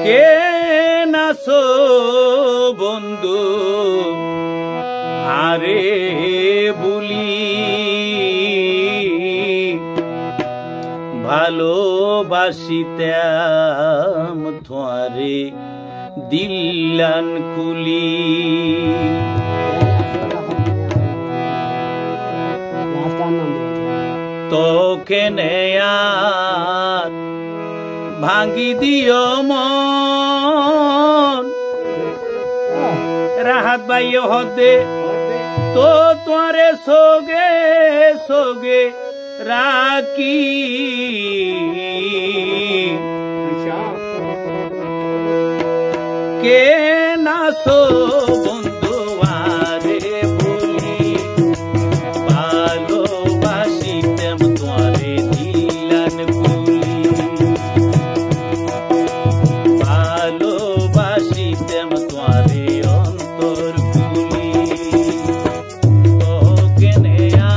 কে Nacho বন্ধু আরে বলি ভালোবাসিতাম তোমারে দিল্লান কুলি তোকে নেয়ার ভাঙ্গি দিও মন রাহাত বাইয়ে হদে তো তোরে সোগে সোগে রাখি কে নাসো বন্ধু আরে বলি ভালোবাসিতাম তোরে দিলান কুলি ভালোবাসিতাম তোরে অন্তর কুলি তোকে নেয়া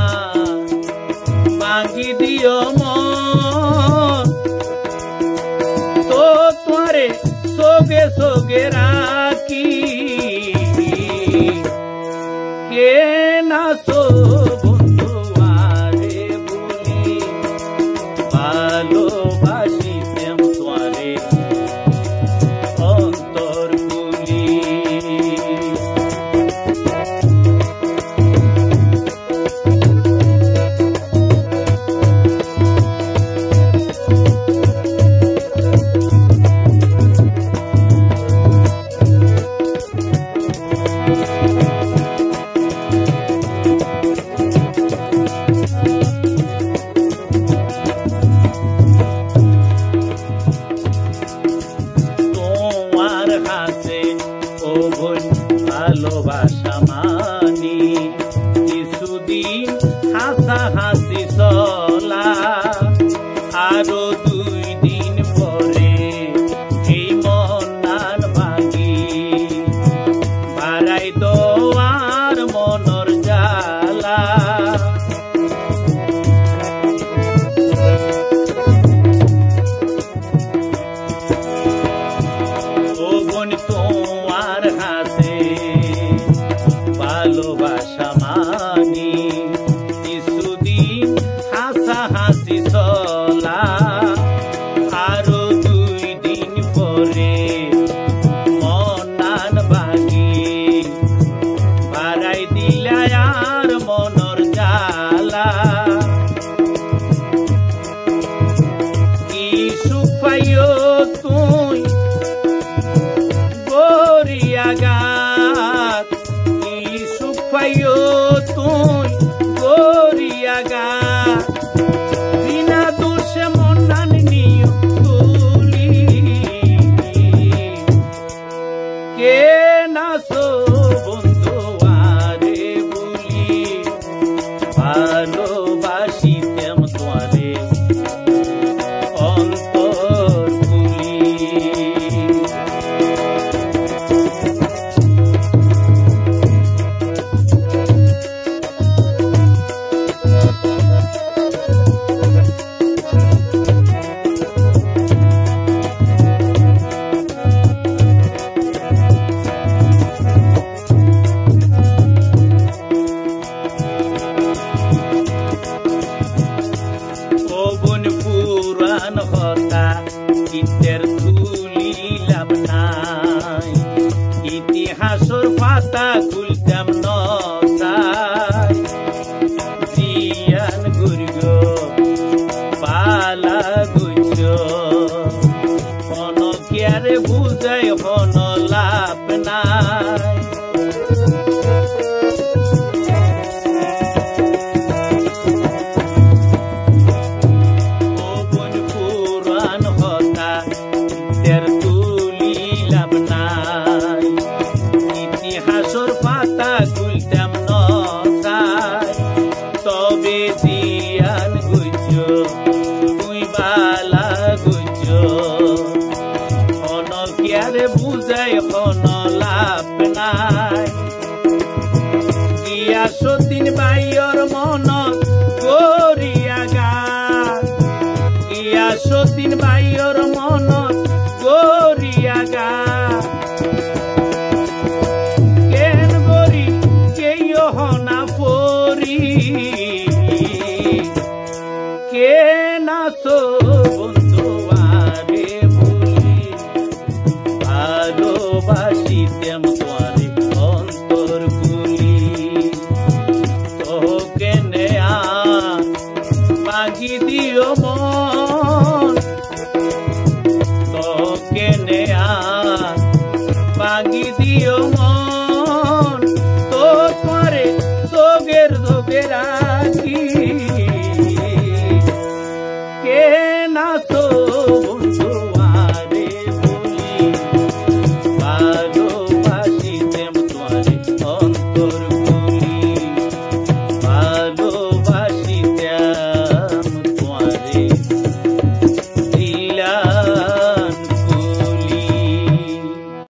ভাঙ্গি দিও মন তো তোরে সোগে সোগে রাখি কে নাসো বন্ধু আরে বলি ভালোবাসিতাম তোরে অন্তর কুলি ভালোবাসা মানি কিছুদিন হাসা হাসি চলা আরো 2 দিন পরে এই মন ভাঙি বাড়াই দোয়ার মনর জ্বালা ও বোন তোমার হাসে ভালোবাসা মানি কিছুদিন হাসা হাসি চলা আরো 2 দিন পরে মন ভাঙি বাড়াই দিলা আর মনর জ্বালা কি সুখ পাইও তুই গরিয়া গাত পাইও তুই গরিয়া গাত বিনা দোষে মনান নিও তুলি কে নাসো বন্ধু আরে বলি ভালোবাসিতাম তোরে অন্তর কুলি ইতের তুলি লাভ নাই ইতিহাসর পাতা খুলতাম নসাই জিয়ান গুরগ পালা গুজ অনকিয়ারে বুঝাই হন লাভ নাই ইতিহাসর পাতা খুলতাম নসাই তবে জিয়ান গুজ তুই বালা গুজ অনকিয়ারে বুঝাই হন